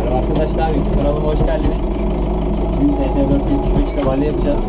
Merhaba arkadaşlar, YouTube kanalıma hoş geldiniz. Bugün TT475'te balya yapacağız.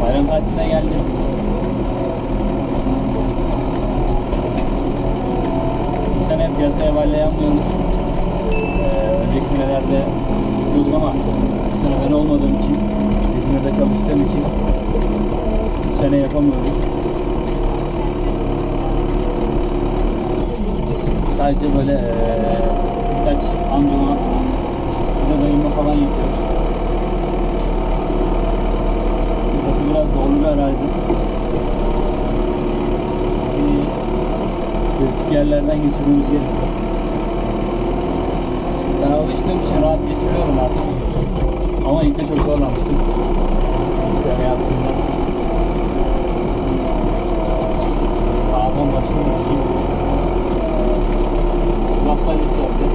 Bayram tatiline geldim. Bu sene piyasaya balya yapmıyoruz. Önceki senelerde yapıyorduk ama bu sene ben olmadığım için, İzmir'de çalıştığım için bu sene yapamıyoruz. Sadece böyle birkaç amcama ve dayıma falan yapıyoruz. Burası biraz zorlu bir arazi. Kritik yerlerden geçirmemiz gerekiyor. Ben alıştığım için rahat geçiriyorum artık. Ama ilk de çok zorlanmıştım. Bilgisayara yaptığımda. Sağdan başlamak için laf balyası yapacağız.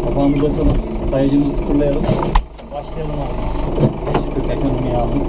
Kapağımızı açalım. Sayacımızı sıfırlayalım. Başlayalım abi. 5 kök ekonomiye aldım.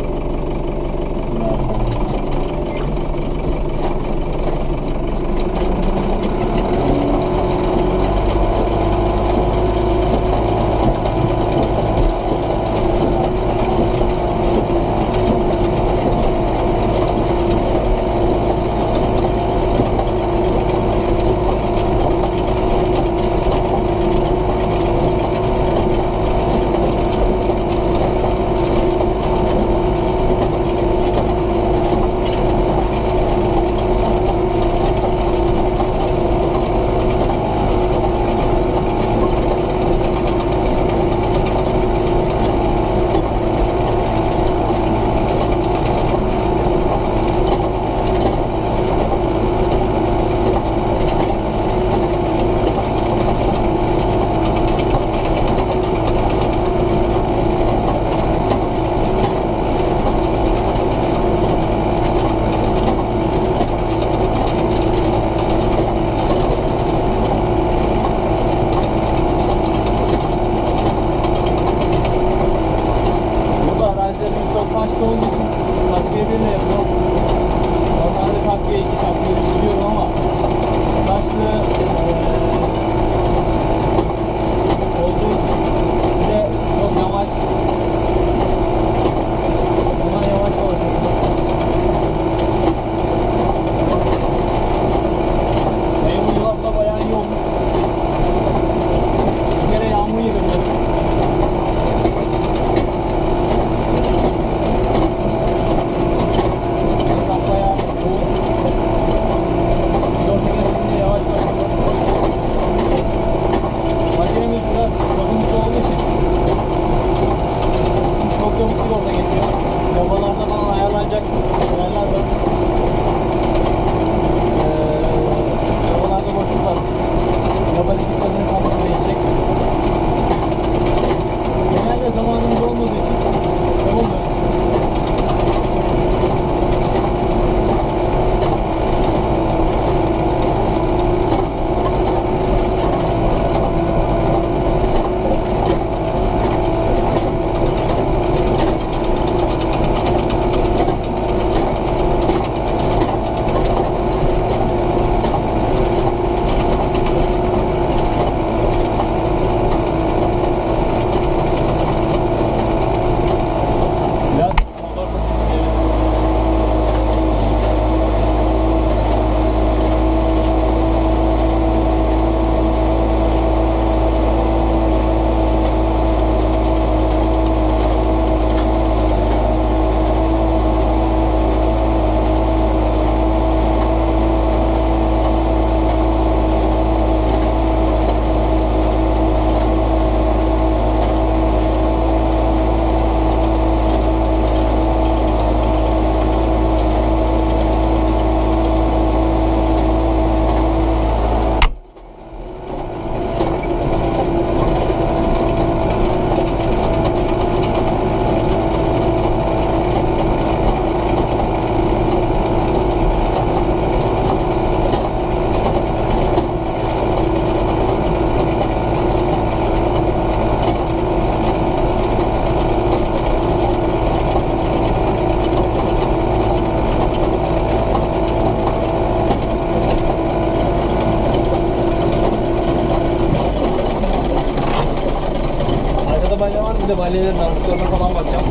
Fazla balya var, bir de balyelerin araslarına falan bakacağım.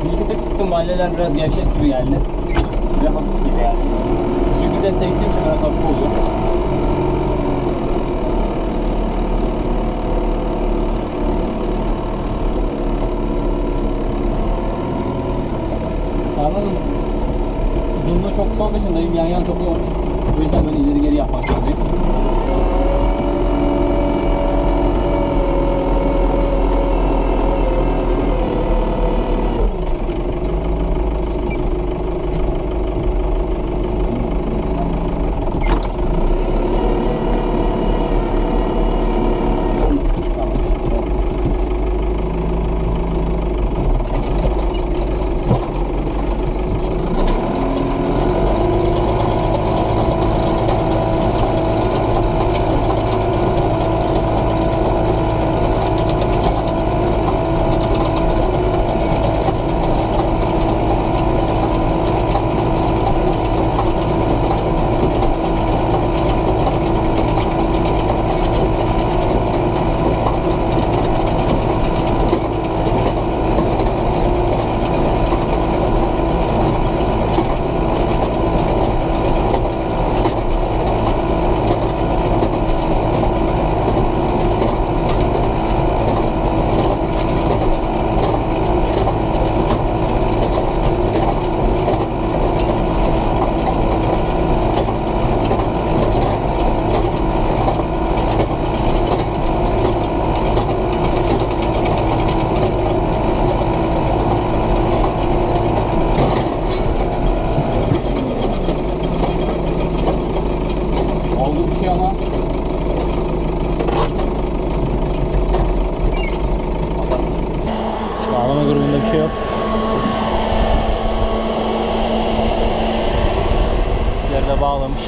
Bir iki tık sıktım, balyalar biraz gevşek gibi geldi. Ve hafif gibi geldi. Çünkü teste gittiğim için biraz hafif oluyor. Anladım. Uzunluğu çok kısa olduğu için dayım yan yan topluyormuş. O yüzden böyle ileri geri yapmak zorundayım. Bağlama grubunda bir şey yok. Yerde bağlamış.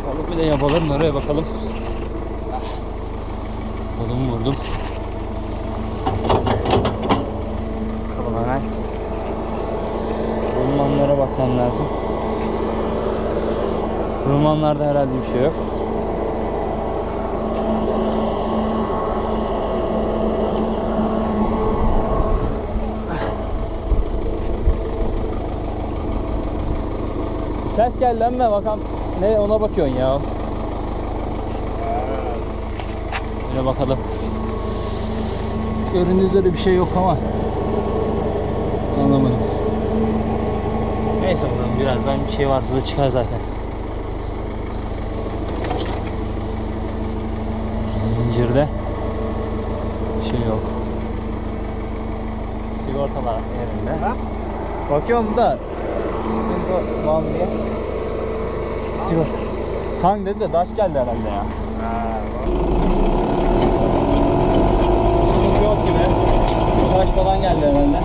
Bakalım bir de yapalım, oraya bakalım. Kolumu vurdum. Bakalım hemen. Rulmanlara bakmam lazım. Rulmanlarda herhalde bir şey yok. Ses geldi ama bakalım ne, ona bakıyorsun ya. Yine bakalım. Göründüğü üzere bir şey yok ama anlamadım. Neyse bakalım, birazdan bir şey varsa da çıkar zaten. Zincirde şey yok. Sigortalar yerinde. Bakıyorum da sıkıntı var mı diye. Sigorta. Tank dedi de daş geldi herhalde ya. Sıkıntı yok gibi. Daş falan geldi herhalde.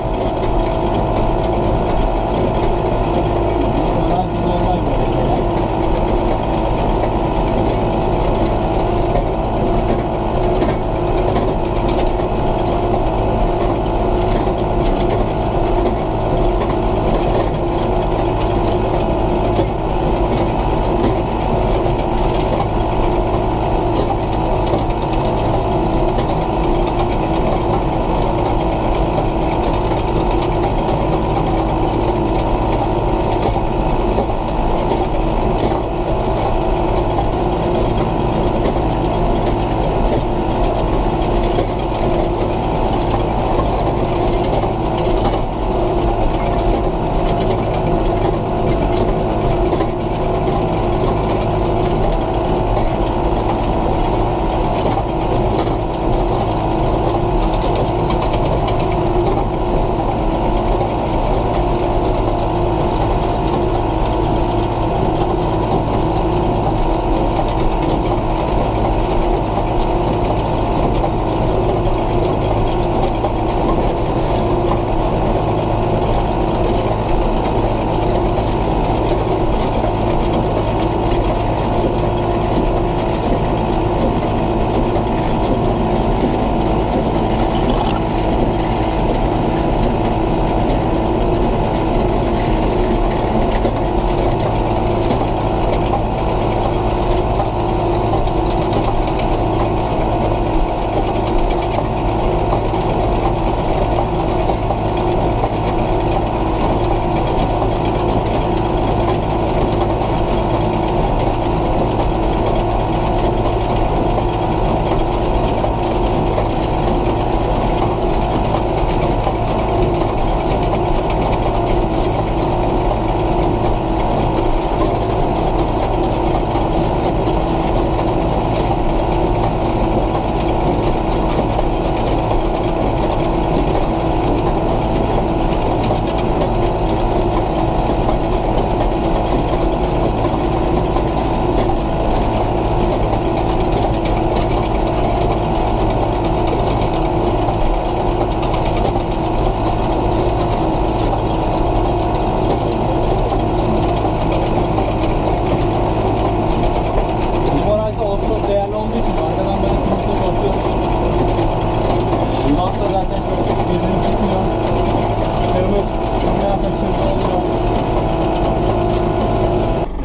Normal böyle şeyler.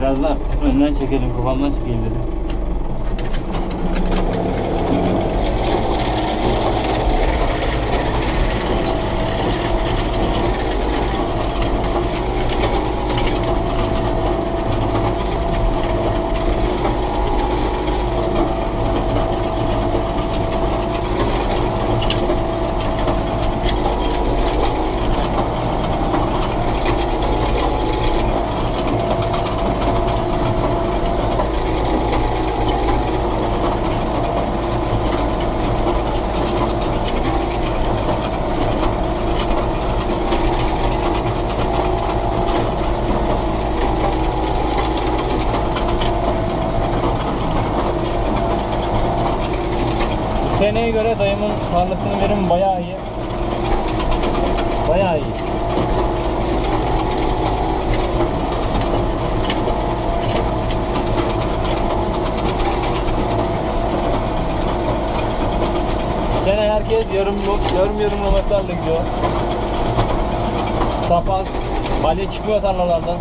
Biraz da önden çekelim, kafamdan çekeyim dedim. Seneye göre dayımın tarlasının verimi bayağı iyi. Bayağı iyi. Sene herkes yarım kilometrelerle gidiyor. Sapaz, balya çıkmıyor tarlalardan.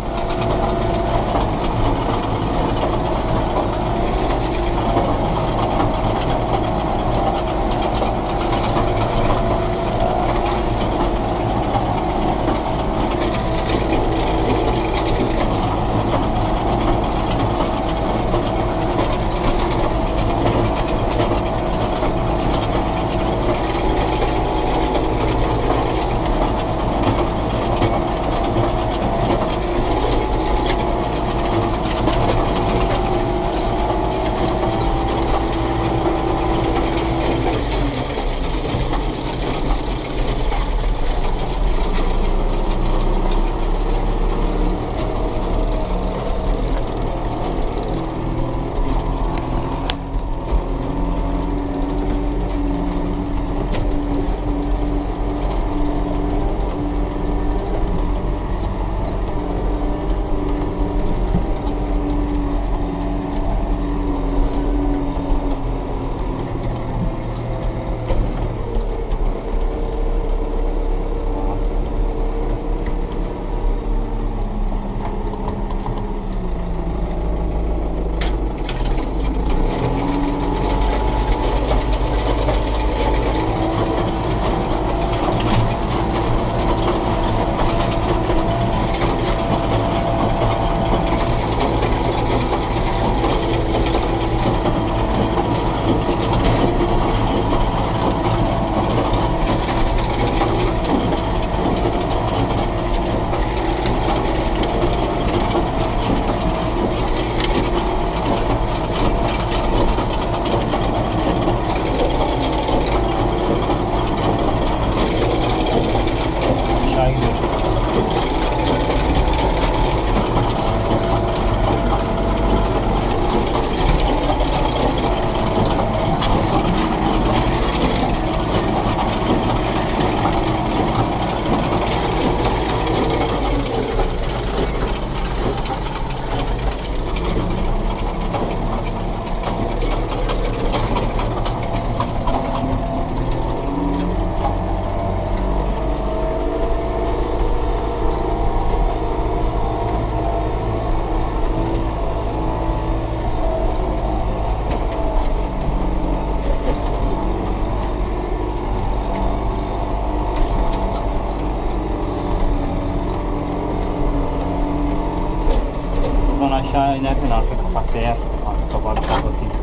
Aşağı inerken arka kapak değer. Arka kapağı kapatayım.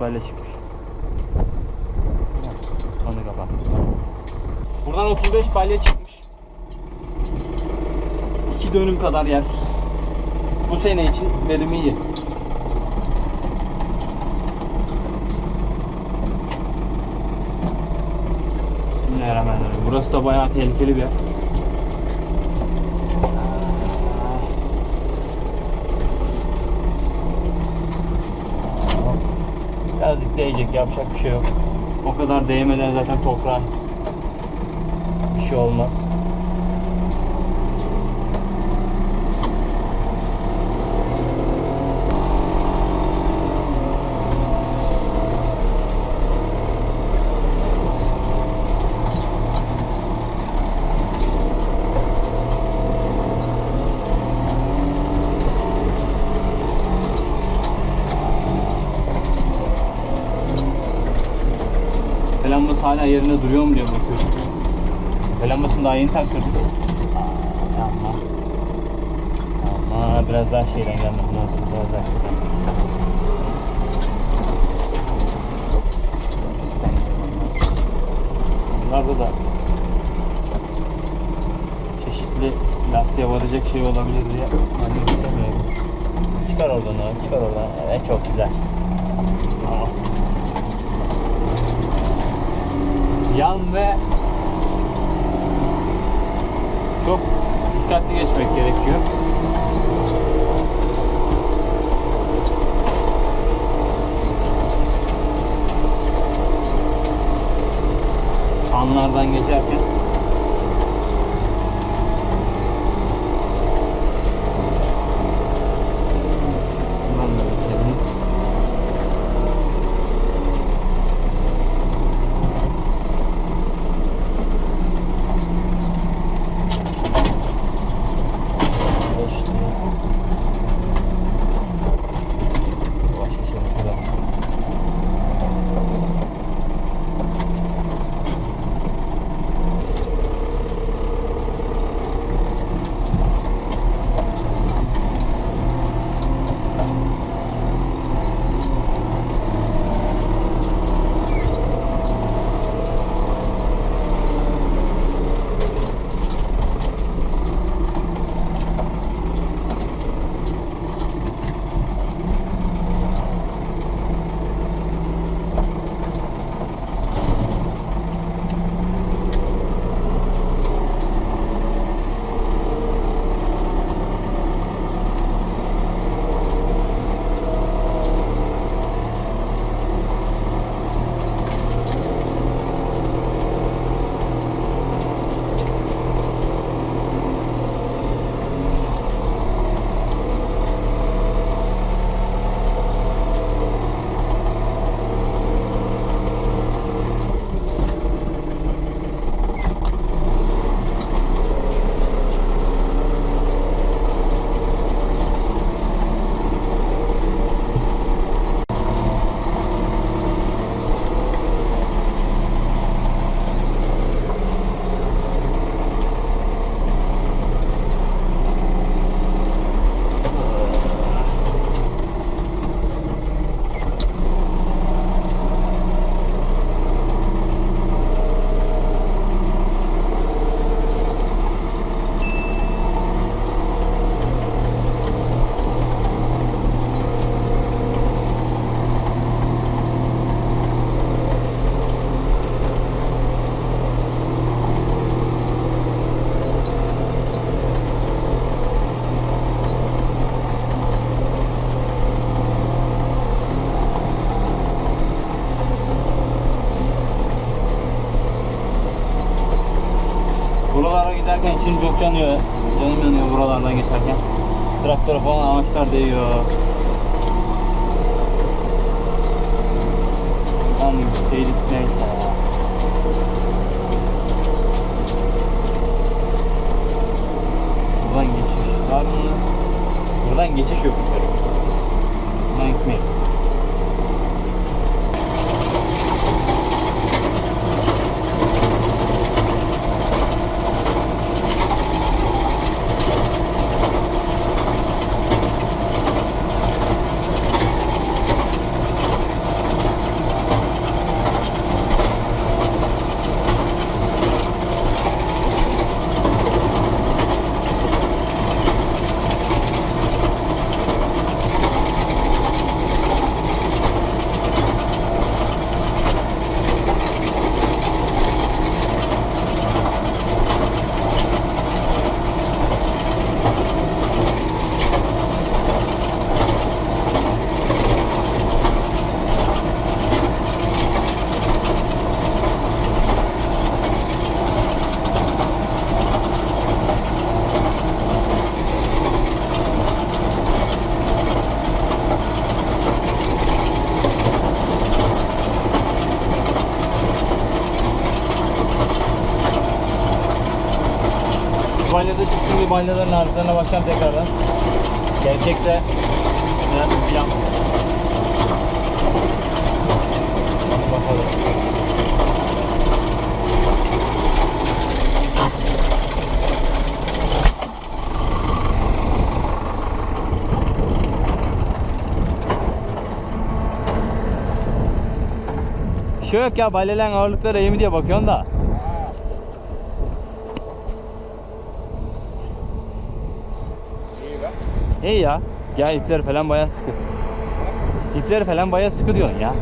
Balya çıkmış. Onu kapat. Buradan 35 balya çıkmış. 2 dönüm kadar yer. Bu sene için verimi iyi. Bismillahirrahmanirrahim. Burası da bayağı tehlikeli bir yer. Birazcık değecek, yapacak bir şey yok. O kadar değmeden zaten toprağın şey olmaz. Lambası hala yerinde duruyor mu diye bakıyorum. Lambasını daha yeni taktırdık. Ama biraz daha şeyden gelmedi lazım. Biraz daha şuradan. Bunlarda da çeşitli lastiğe varacak şey olabilir diye anlamak istemiyorum. Çıkar oradan o, çıkar oradan. Evet, çok güzel. Tamam. Yan ve çok dikkatli geçmek gerekiyor. Çanlardan geçerken bundan da geçeriz. Başka şey şurada. Buralara giderken içim çok yanıyor. Canım yanıyor buralardan geçerken. Traktöre falan ağaçlar değiyor. Tam seyrit neyse ya. Buradan geçiş var mı? Buradan geçiş yok. Buradan gitmeyin. balyada çıksın, bir balyaların ağırlıklarına bakacağım tekrardan. Gerçekse biraz sıkacağım. Bakalım. Bir şey yok ya, balyaların ağırlıkları iyi mi diye bakıyorsun da. İyi be. İyi ya. Ya ipleri falan bayağı sıkı. İpleri falan bayağı sıkı diyorsun ya.